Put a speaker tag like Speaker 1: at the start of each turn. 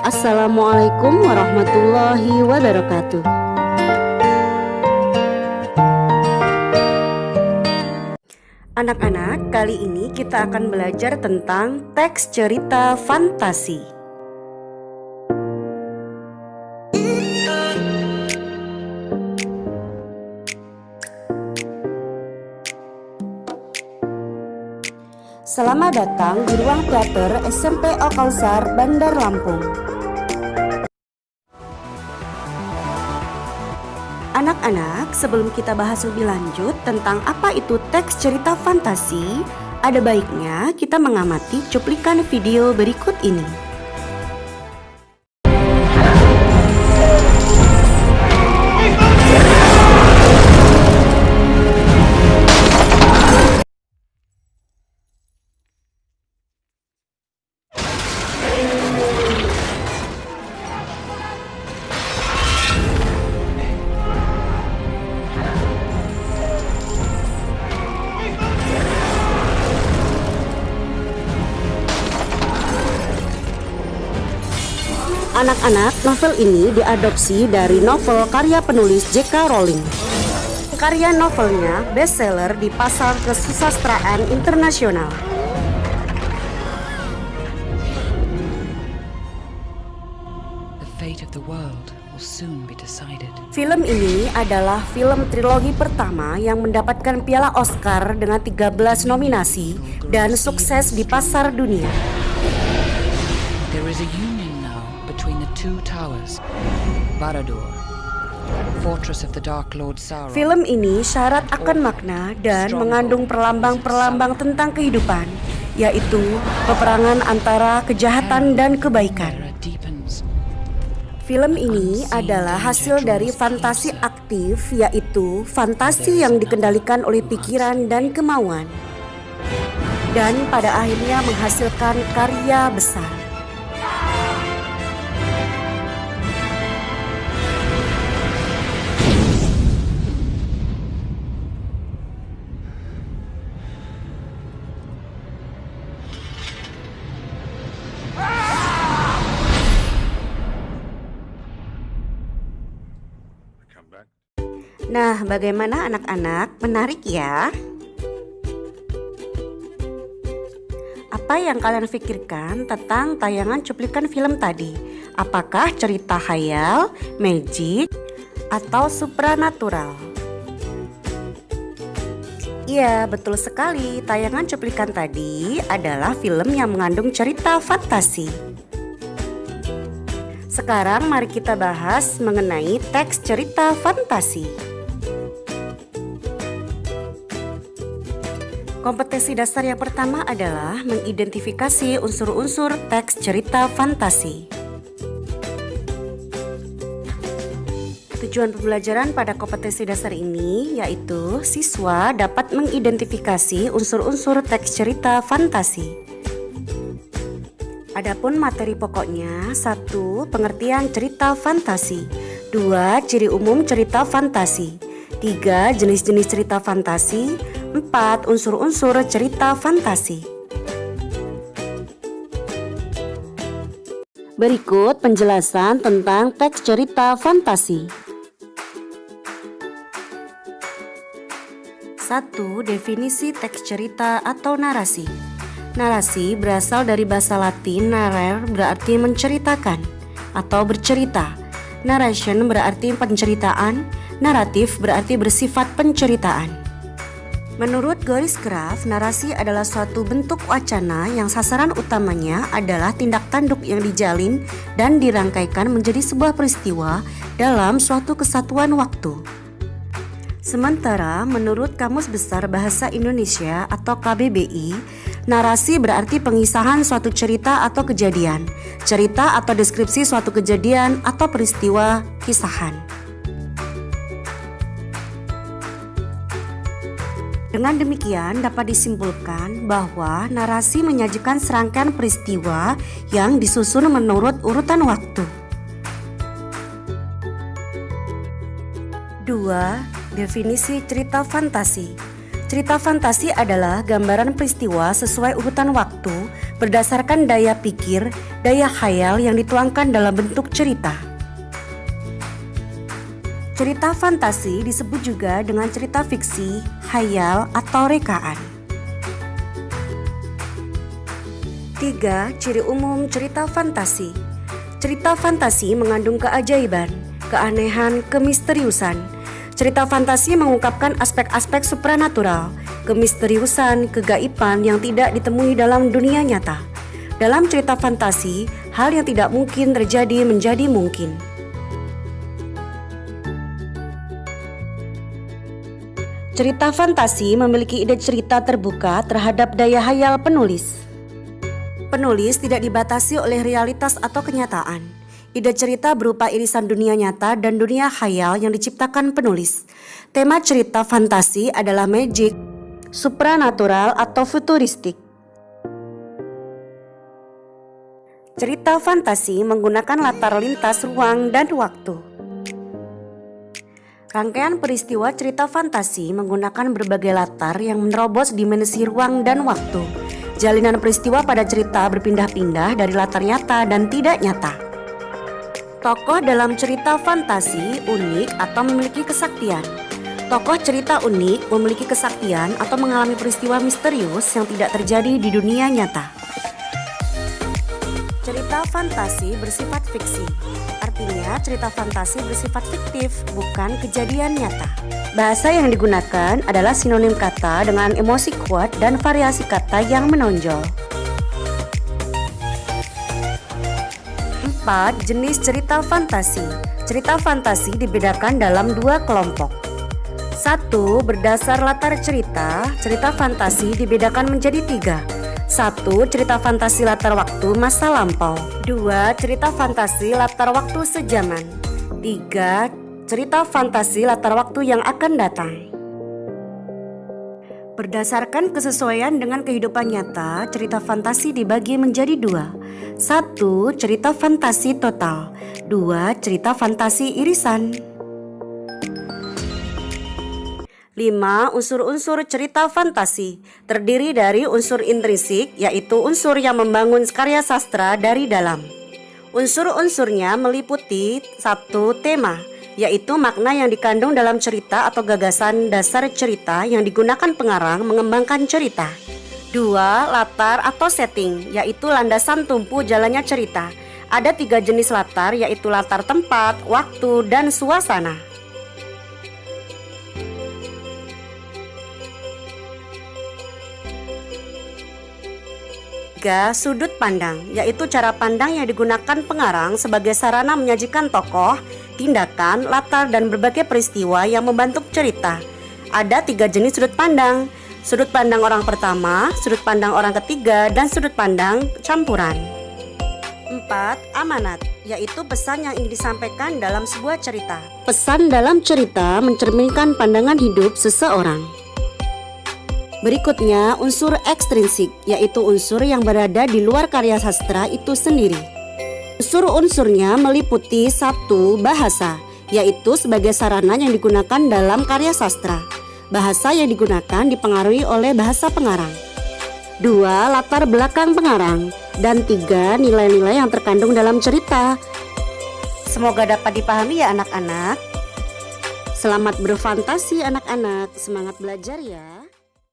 Speaker 1: Assalamualaikum warahmatullahi wabarakatuh. Anak-anak, kali ini kita akan belajar tentang teks cerita fantasi. Selamat datang di ruang teater SMP Al-Kautsar, Bandar Lampung. Anak-anak, sebelum kita bahas lebih lanjut tentang apa itu teks cerita fantasi, ada baiknya kita mengamati cuplikan video berikut ini. Anak-anak, novel ini diadopsi dari novel karya penulis J.K. Rowling. Karya novelnya bestseller di pasar kesusastraan internasional.
Speaker 2: The fate of the world will soon be decided.
Speaker 1: Film ini adalah film trilogi pertama yang mendapatkan piala Oscar dengan 13 nominasi dan sukses di pasar dunia.
Speaker 2: There is a union now between the two towers, Barad-dûr, fortress of the Dark Lord Sauron.
Speaker 1: Film ini syarat akan makna dan mengandung perlambang-perlambang tentang kehidupan, yaitu peperangan antara kejahatan dan kebaikan. Film ini adalah hasil dari fantasi aktif, yaitu fantasi yang dikendalikan oleh pikiran dan kemauan, dan pada akhirnya menghasilkan karya besar. Nah, bagaimana anak-anak? Menarik ya? Apa yang kalian pikirkan tentang tayangan cuplikan film tadi? Apakah cerita khayal, magic, atau supranatural? Iya, betul sekali. Tayangan cuplikan tadi adalah film yang mengandung cerita fantasi. Sekarang mari kita bahas mengenai teks cerita fantasi. Kompetensi dasar yang pertama adalah mengidentifikasi unsur-unsur teks cerita fantasi. Tujuan pembelajaran pada kompetensi dasar ini yaitu siswa dapat mengidentifikasi unsur-unsur teks cerita fantasi. Adapun materi pokoknya: 1. Pengertian cerita fantasi, 2. Ciri umum cerita fantasi, 3. Jenis-jenis cerita fantasi, 4. Unsur-unsur cerita fantasi. Berikut penjelasan tentang teks cerita fantasi. 1. Definisi teks cerita atau narasi. Narasi berasal dari bahasa Latin narrare, berarti menceritakan atau bercerita. Narration berarti penceritaan, naratif berarti bersifat penceritaan. Menurut Goris Krafft, narasi adalah suatu bentuk wacana yang sasaran utamanya adalah tindak tanduk yang dijalin dan dirangkaikan menjadi sebuah peristiwa dalam suatu kesatuan waktu. Sementara menurut Kamus Besar Bahasa Indonesia atau KBBI, narasi berarti pengisahan suatu cerita atau kejadian, cerita atau deskripsi suatu kejadian atau peristiwa kisahan. Dengan demikian dapat disimpulkan bahwa narasi menyajikan serangkaian peristiwa yang disusun menurut urutan waktu. 2. Definisi cerita fantasi. Cerita fantasi adalah gambaran peristiwa sesuai urutan waktu berdasarkan daya pikir, daya khayal yang dituangkan dalam bentuk cerita. Cerita fantasi disebut juga dengan cerita fiksi, khayal, atau rekaan. 3. Ciri umum cerita fantasi. Cerita fantasi mengandung keajaiban, keanehan, kemisteriusan. Cerita fantasi mengungkapkan aspek-aspek supranatural, kemisteriusan, kegaiban yang tidak ditemui dalam dunia nyata. Dalam cerita fantasi, hal yang tidak mungkin terjadi menjadi mungkin. Cerita fantasi memiliki ide cerita terbuka terhadap daya khayal penulis. Penulis tidak dibatasi oleh realitas atau kenyataan. Ide cerita berupa irisan dunia nyata dan dunia khayal yang diciptakan penulis. Tema cerita fantasi adalah magic, supranatural, atau futuristik. Cerita fantasi menggunakan latar lintas ruang dan waktu. Rangkaian peristiwa cerita fantasi menggunakan berbagai latar yang menerobos dimensi ruang dan waktu. Jalinan peristiwa pada cerita berpindah-pindah dari latar nyata dan tidak nyata. Tokoh dalam cerita fantasi unik atau memiliki kesaktian. Tokoh cerita unik memiliki kesaktian atau mengalami peristiwa misterius yang tidak terjadi di dunia nyata. Cerita fantasi bersifat fiksi. Artinya cerita fantasi bersifat fiktif, bukan kejadian nyata. Bahasa yang digunakan adalah sinonim kata dengan emosi kuat dan variasi kata yang menonjol. 4. Jenis cerita fantasi. Cerita fantasi dibedakan dalam 2 kelompok. 1. Berdasar latar cerita, cerita fantasi dibedakan menjadi 3. 1. Cerita fantasi latar waktu masa lampau. 2. Cerita fantasi latar waktu sejaman. 3. Cerita fantasi latar waktu yang akan datang. Berdasarkan kesesuaian dengan kehidupan nyata, cerita fantasi dibagi menjadi 2. 1. Cerita fantasi total. 2. Cerita fantasi irisan. 5. Unsur-unsur cerita fantasi terdiri dari unsur intrinsik, yaitu unsur yang membangun karya sastra dari dalam. Unsur-unsurnya meliputi 1. Tema, yaitu makna yang dikandung dalam cerita atau gagasan dasar cerita yang digunakan pengarang mengembangkan cerita. 2. Latar atau setting, yaitu landasan tumpu jalannya cerita. Ada 3 jenis latar, yaitu latar tempat, waktu, dan suasana. 3. Sudut pandang, yaitu cara pandang yang digunakan pengarang sebagai sarana menyajikan tokoh, tindakan, latar, dan berbagai peristiwa yang membentuk cerita. Ada 3 jenis sudut pandang: sudut pandang orang pertama, sudut pandang orang ketiga, dan sudut pandang campuran. 4. Amanat, yaitu pesan yang ingin disampaikan dalam sebuah cerita. Pesan dalam cerita mencerminkan pandangan hidup seseorang. Berikutnya, unsur ekstrinsik, yaitu unsur yang berada di luar karya sastra itu sendiri. Unsur-unsurnya meliputi 1. Bahasa, yaitu sebagai sarana yang digunakan dalam karya sastra. Bahasa yang digunakan dipengaruhi oleh bahasa pengarang. 2. Latar belakang pengarang. Dan 3. Nilai-nilai yang terkandung dalam cerita. Semoga dapat dipahami ya anak-anak. Selamat berfantasi anak-anak, semangat belajar ya.